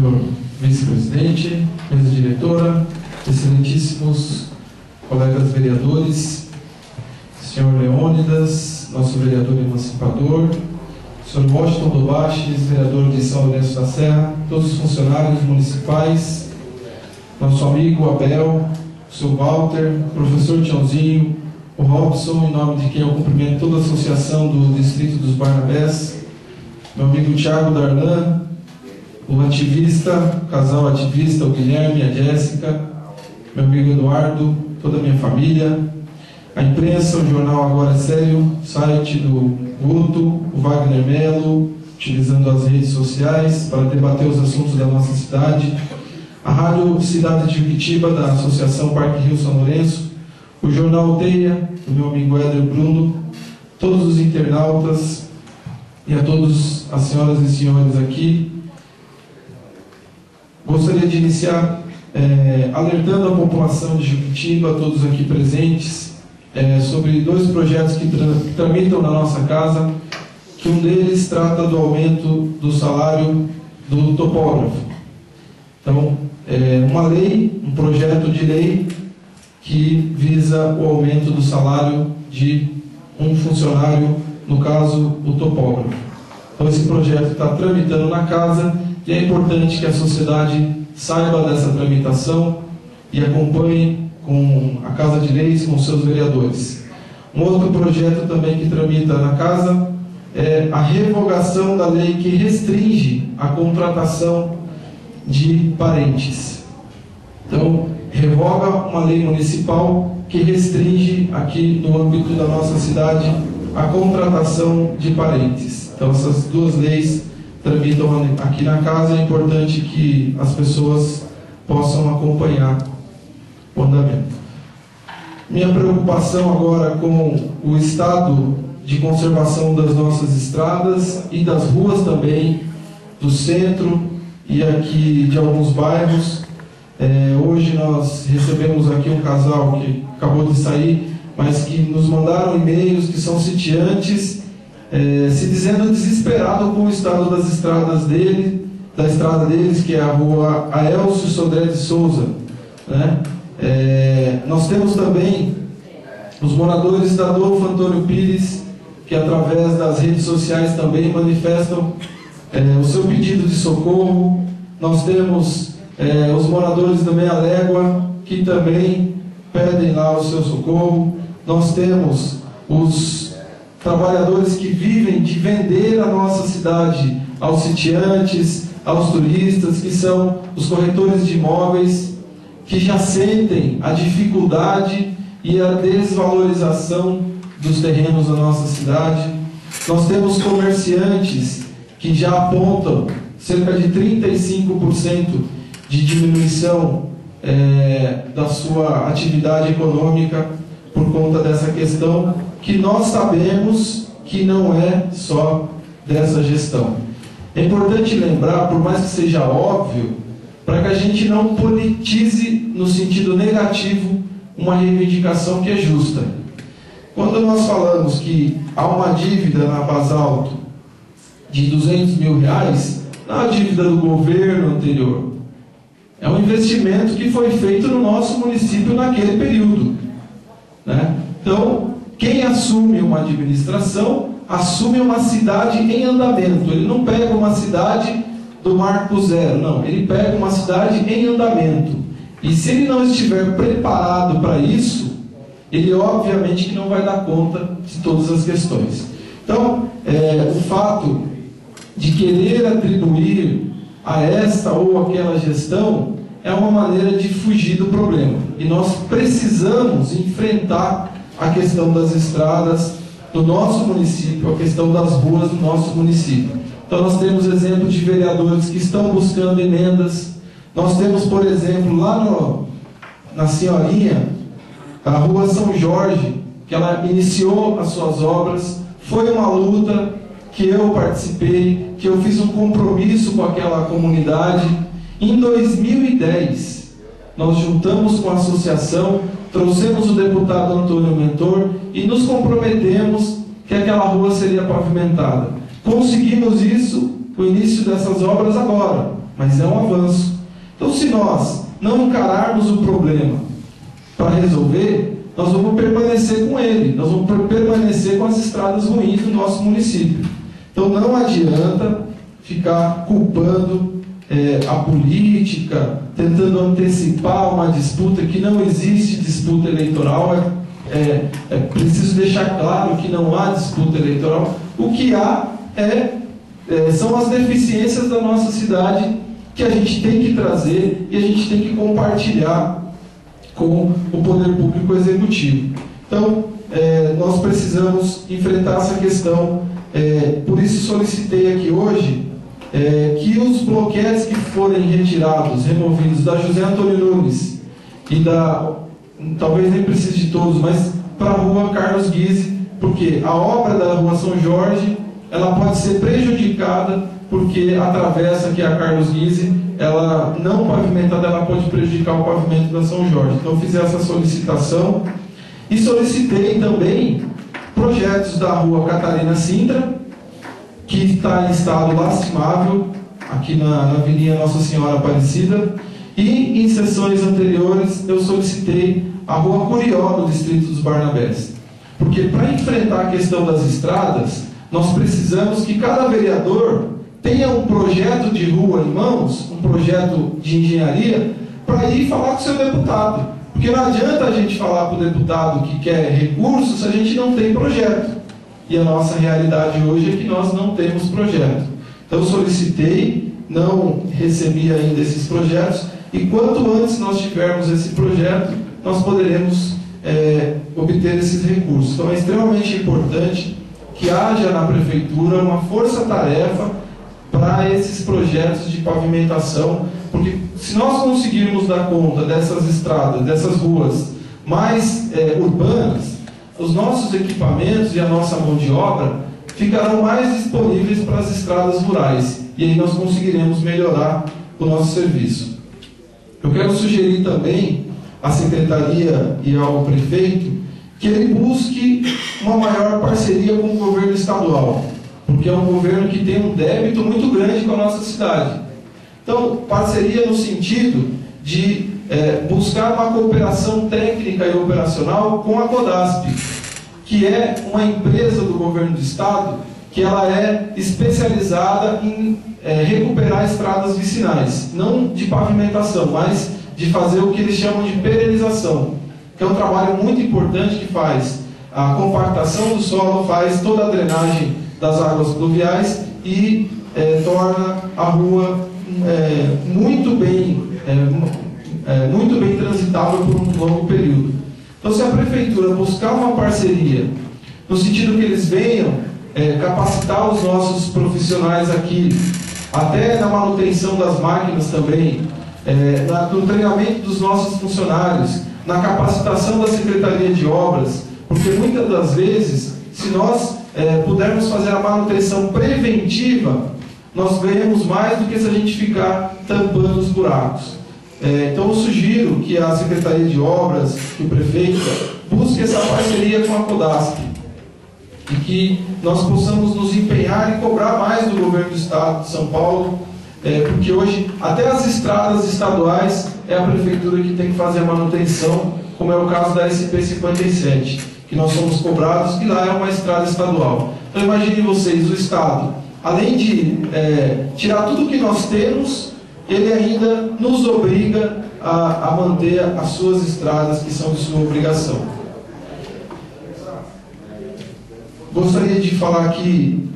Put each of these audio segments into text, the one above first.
senhor vice-presidente, mesa diretora, excelentíssimos colegas vereadores, senhor Leônidas, nosso vereador emancipador, senhor Washington Dobaches, vereador de São Lourenço da Serra, todos os funcionários municipais, nosso amigo Abel, o senhor Walter, o professor Tiãozinho, o Robson, em nome de quem eu cumprimento toda a associação do Distrito dos Barnabés, meu amigo Thiago Darlan, o ativista, o casal ativista, o Guilherme, a Jéssica, meu amigo Eduardo, toda a minha família, a imprensa, o jornal Agora é Sério, site do Guto, o Wagner Melo, utilizando as redes sociais para debater os assuntos da nossa cidade, a Rádio Cidade de Juquitiba, da Associação Parque Rio São Lourenço, o jornal Teia, do meu amigo Éder Bruno, todos os internautas e a todos as senhoras e senhores aqui. Gostaria de iniciar alertando a população de Juquitiba, todos aqui presentes, sobre dois projetos que tramitam na nossa casa, que um deles trata do aumento do salário do topógrafo. Então, uma lei, um projeto de lei que visa o aumento do salário de um funcionário, no caso, o topógrafo. Então, esse projeto está tramitando na casa e é importante que a sociedade saiba dessa tramitação e acompanhe com a Casa de Leis, com seus vereadores. Um outro projeto também que tramita na casa é a revogação da lei que restringe a contratação de parentes. Então, revoga uma lei municipal que restringe aqui no âmbito da nossa cidade a contratação de parentes. Então, essas duas leis tramitam aqui na casa, é importante que as pessoas possam acompanhar o andamento. Minha preocupação agora com o estado de conservação das nossas estradas e das ruas também, do centro e aqui de alguns bairros. Hoje nós recebemos aqui um casal que acabou de sair, mas que nos mandaram e-mails, que são sitiantes, se dizendo desesperado com o estado das estradas da estrada deles, que é a rua Aélcio Sodré de Souza, né? Nós temos também os moradores da Adolfo Antônio Pires, que através das redes sociais também manifestam o seu pedido de socorro. Nós temos os moradores da Meia Légua, que também pedem lá o seu socorro. Nós temos os trabalhadores que vivem de vender a nossa cidade aos sitiantes, aos turistas, que são os corretores de imóveis, que já sentem a dificuldade e a desvalorização dos terrenos da nossa cidade. Nós temos comerciantes que já apontam cerca de 35% de diminuição da sua atividade econômica por conta dessa questão, que nós sabemos que não é só dessa gestão. É importante lembrar, por mais que seja óbvio, para que a gente não politize no sentido negativo uma reivindicação que é justa. Quando nós falamos que há uma dívida na Basalto de R$200 mil, não é a dívida do governo anterior. É um investimento que foi feito no nosso município naquele período, né? Então, quem assume uma administração, assume uma cidade em andamento. Ele não pega uma cidade do marco zero, não. Ele pega uma cidade em andamento. E se ele não estiver preparado para isso, ele obviamente que não vai dar conta de todas as questões. Então, o fato de querer atribuir a esta ou aquela gestão é uma maneira de fugir do problema. E nós precisamos enfrentar a questão das estradas do nosso município, a questão das ruas do nosso município. Então nós temos exemplo de vereadores que estão buscando emendas. Nós temos, por exemplo, lá na Senhorinha, a rua São Jorge, que ela iniciou as suas obras. Foi uma luta que eu participei, que eu fiz um compromisso com aquela comunidade. Em 2010, nós juntamos com a associação, trouxemos o deputado Antônio Mentor e nos comprometemos que aquela rua seria pavimentada. Conseguimos isso, o início dessas obras agora, mas é um avanço. Então, se nós não encararmos o problema para resolver, nós vamos permanecer com ele, nós vamos permanecer com as estradas ruins do nosso município. Então, não adianta ficar culpando a política, tentando antecipar uma disputa, que não existe disputa eleitoral. É preciso deixar claro que não há disputa eleitoral. O que há são as deficiências da nossa cidade, que a gente tem que trazer e a gente tem que compartilhar com o poder público executivo. Então, nós precisamos enfrentar essa questão. Por isso solicitei aqui hoje que os bloquetes que forem removidos da José Antônio Nunes e talvez nem precise de todos, mas para a rua Carlos Guise, porque a obra da rua São Jorge, ela pode ser prejudicada, porque atravessa aqui a Carlos Guise, ela não pavimentada, ela pode prejudicar o pavimento da São Jorge. Então eu fiz essa solicitação e solicitei também projetos da rua Catarina Sintra, que está em estado lastimável, aqui na Avenida Nossa Senhora Aparecida, e em sessões anteriores eu solicitei a rua Curió, no distrito dos Barnabés. Porque para enfrentar a questão das estradas, nós precisamos que cada vereador tenha um projeto de rua em mãos, um projeto de engenharia, para ir falar com o seu deputado. Porque não adianta a gente falar para o deputado que quer recursos se a gente não tem projeto. E a nossa realidade hoje é que nós não temos projeto. Então eu solicitei, não recebi ainda esses projetos, e quanto antes nós tivermos esse projeto, nós poderemos obter esses recursos. Então é extremamente importante que haja na prefeitura uma força-tarefa para esses projetos de pavimentação, porque se nós conseguirmos dar conta dessas estradas, dessas ruas mais urbanas, os nossos equipamentos e a nossa mão de obra ficarão mais disponíveis para as estradas rurais, e aí nós conseguiremos melhorar o nosso serviço. Eu quero sugerir também à Secretaria e ao Prefeito que ele busque uma maior parceria com o governo estadual, porque é um governo que tem um débito muito grande com a nossa cidade. Então, parceria no sentido de buscar uma cooperação técnica e operacional com a Codasp, que é uma empresa do governo do estado, que ela é especializada em recuperar estradas vicinais, não de pavimentação, mas de fazer o que eles chamam de perenização, que é um trabalho muito importante, que faz a compactação do solo, faz toda a drenagem das águas pluviais e torna a rua muito bem transitável por um longo período. Então, se a prefeitura buscar uma parceria, no sentido que eles venham capacitar os nossos profissionais aqui, até na manutenção das máquinas também, no treinamento dos nossos funcionários, na capacitação da Secretaria de Obras, porque muitas das vezes, se nós pudermos fazer a manutenção preventiva, nós ganhamos mais do que se a gente ficar tampando os buracos. Então eu sugiro que a Secretaria de Obras, que o prefeito, busque essa parceria com a Codasp, e que nós possamos nos empenhar e cobrar mais do governo do estado de São Paulo, porque hoje até as estradas estaduais é a prefeitura que tem que fazer a manutenção, como é o caso da SP-57, que nós somos cobrados, e lá é uma estrada estadual. Então imaginem vocês, o estado, além de tirar tudo que nós temos, ele ainda nos obriga a manter as suas estradas, que são de sua obrigação. Gostaria de falar aqui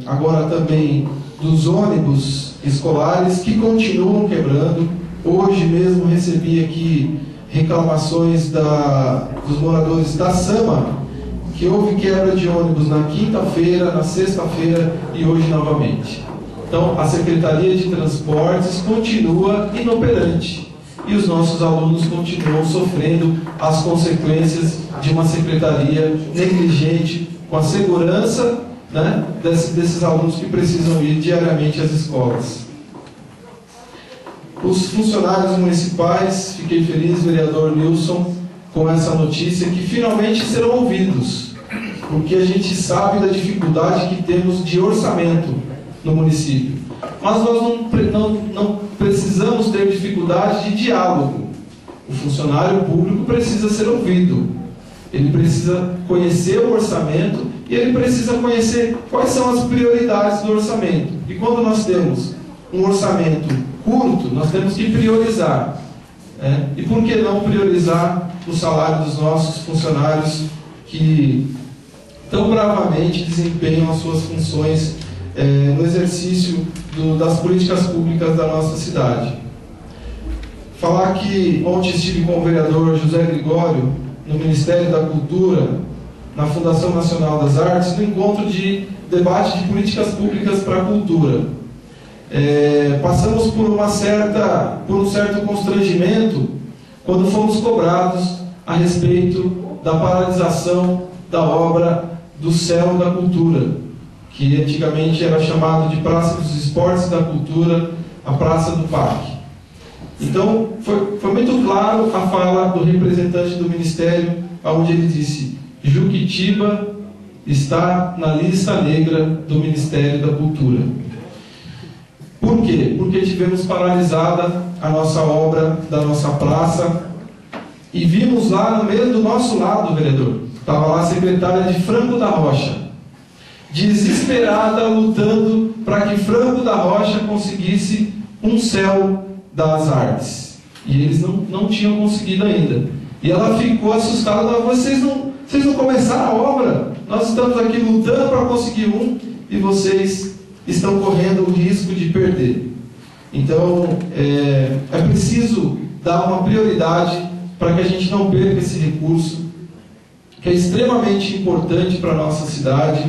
agora também dos ônibus escolares que continuam quebrando. Hoje mesmo recebi aqui reclamações dos moradores da Sama, que houve quebra de ônibus na quinta-feira, na sexta-feira e hoje novamente. Então, a Secretaria de Transportes continua inoperante e os nossos alunos continuam sofrendo as consequências de uma secretaria negligente com a segurança, né, desses alunos que precisam ir diariamente às escolas. Os funcionários municipais, fiquei feliz, vereador Nilson, com essa notícia, que finalmente serão ouvidos, porque a gente sabe da dificuldade que temos de orçamento no município. mas nós não precisamos ter dificuldade de diálogo. O funcionário público precisa ser ouvido, ele precisa conhecer o orçamento e ele precisa conhecer quais são as prioridades do orçamento. E quando nós temos um orçamento curto, nós temos que priorizar. E por que não priorizar o salário dos nossos funcionários que tão bravamente desempenham as suas funções no exercício das políticas públicas da nossa cidade? Falar que ontem estive com o vereador José Gregório no Ministério da Cultura, na Fundação Nacional das Artes, no encontro de debate de políticas públicas para a cultura. Passamos por um certo constrangimento quando fomos cobrados a respeito da paralisação da obra do Céu da Cultura, que antigamente era chamado de Praça dos Esportes da Cultura, a Praça do Parque. Então, foi muito claro a fala do representante do Ministério, onde ele disse: Juquitiba está na lista negra do Ministério da Cultura. Por quê? Porque tivemos paralisada a nossa obra da nossa praça e vimos lá no meio do nosso lado, vereador, estava lá a secretária de Franco da Rocha, desesperada, lutando para que Franco da Rocha conseguisse um céu das artes. E eles não tinham conseguido ainda. E ela ficou assustada: vocês não começaram a obra, nós estamos aqui lutando para conseguir um e vocês estão correndo o risco de perder. Então, é preciso dar uma prioridade para que a gente não perca esse recurso, que é extremamente importante para a nossa cidade,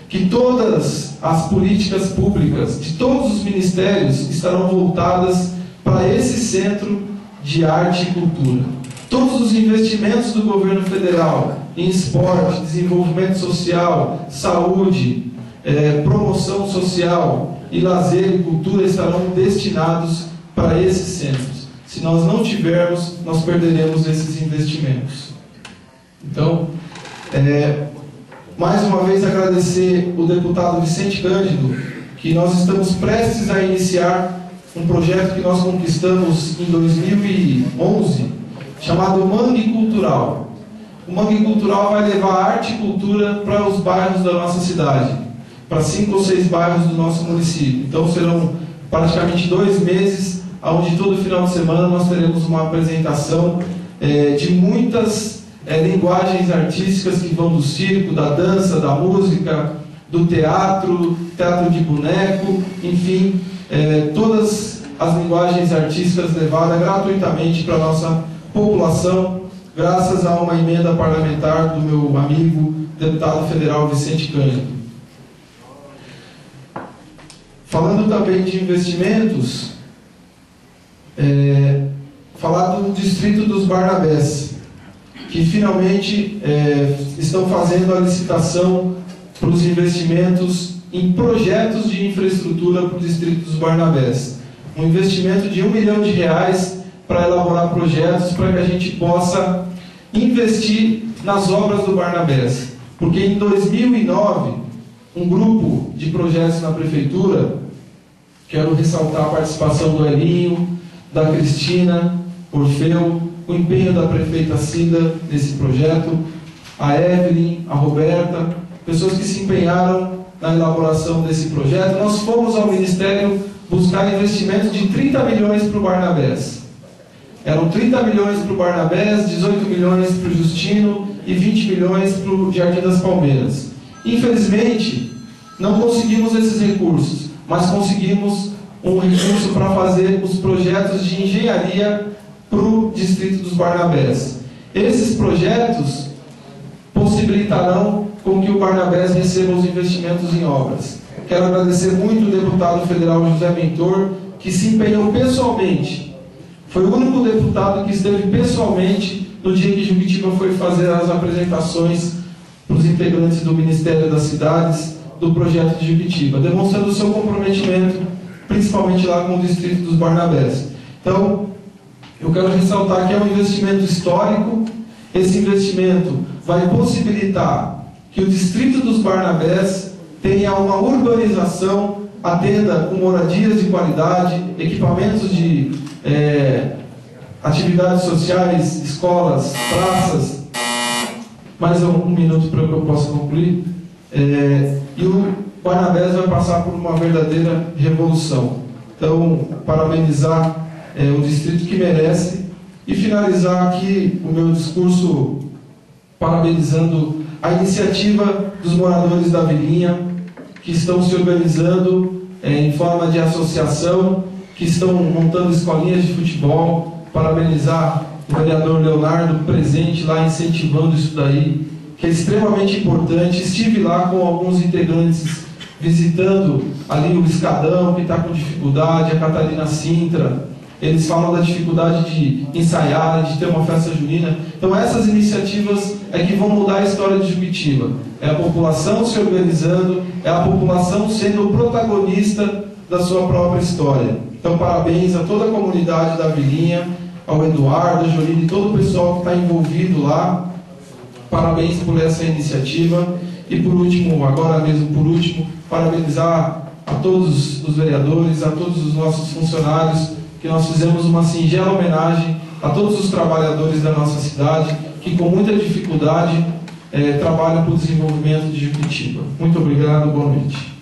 que todas as políticas públicas de todos os ministérios estarão voltadas para esse centro de arte e cultura. Todos os investimentos do governo federal em esporte, desenvolvimento social, saúde, promoção social e lazer e cultura estarão destinados para esses centros. Se nós não tivermos, nós perderemos esses investimentos. Então, mais uma vez agradecer o deputado Vicente Cândido, que nós estamos prestes a iniciar um projeto que nós conquistamos em 2011, chamado Mangue Cultural. O Mangue Cultural vai levar arte e cultura para os bairros da nossa cidade, para 5 ou 6 bairros do nosso município. Então serão praticamente 2 meses, onde todo final de semana nós teremos uma apresentação de muitas linguagens artísticas que vão do circo, da dança, da música, do teatro de boneco, enfim, todas as linguagens artísticas levadas gratuitamente para a nossa população, graças a uma emenda parlamentar do meu amigo, deputado federal Vicente Cândido. Falando também de investimentos, falar do Distrito dos Barnabés, que finalmente estão fazendo a licitação para os investimentos em projetos de infraestrutura para o Distrito dos Barnabés. Um investimento de R$1 milhão para elaborar projetos para que a gente possa investir nas obras do Barnabés. Porque em 2009, um grupo de projetos na prefeitura, quero ressaltar a participação do Elinho, da Cristina, Orfeu, o empenho da prefeita Cida nesse projeto, a Evelyn, a Roberta, pessoas que se empenharam na elaboração desse projeto. Nós fomos ao Ministério buscar investimentos de 30 milhões para o Barnabés. Eram 30 milhões para o Barnabés, 18 milhões para o Justino e 20 milhões para o Jardim das Palmeiras. Infelizmente, não conseguimos esses recursos, mas conseguimos um recurso para fazer os projetos de engenharia para o Distrito dos Barnabés. Esses projetos possibilitarão com que o Barnabés receba os investimentos em obras. Quero agradecer muito o deputado federal José Mentor, que se empenhou pessoalmente. Foi o único deputado que esteve pessoalmente no dia que Juquitiba foi fazer as apresentações para os integrantes do Ministério das Cidades do projeto de Juquitiba, demonstrando o seu comprometimento, principalmente lá com o Distrito dos Barnabés. Então, eu quero ressaltar que é um investimento histórico. Esse investimento vai possibilitar que o Distrito dos Barnabés tenha uma urbanização atenda com moradias de qualidade, equipamentos de atividades sociais, escolas, praças. Mais um minuto para que eu possa concluir. E o Guanabés vai passar por uma verdadeira revolução. Então, parabenizar o distrito que merece e finalizar aqui o meu discurso parabenizando a iniciativa dos moradores da Vilinha, que estão se organizando em forma de associação, que estão montando escolinhas de futebol. Parabenizar o vereador Leonardo, presente lá, incentivando isso daí, que é extremamente importante. Estive lá com alguns integrantes, visitando ali o Escadão, que está com dificuldade, a Catarina Sintra. Eles falam da dificuldade de ensaiar, de ter uma festa junina. Então essas iniciativas é que vão mudar a história de Juquitiba. É a população se organizando, é a população sendo protagonista da sua própria história. Então parabéns a toda a comunidade da Vilinha, ao Eduardo, a Jolene e todo o pessoal que está envolvido lá. Parabéns por essa iniciativa. E por último, agora mesmo por último, parabenizar a todos os vereadores, a todos os nossos funcionários, que nós fizemos uma singela homenagem a todos os trabalhadores da nossa cidade, que com muita dificuldade trabalham para o desenvolvimento de Juquitiba. Muito obrigado, boa noite.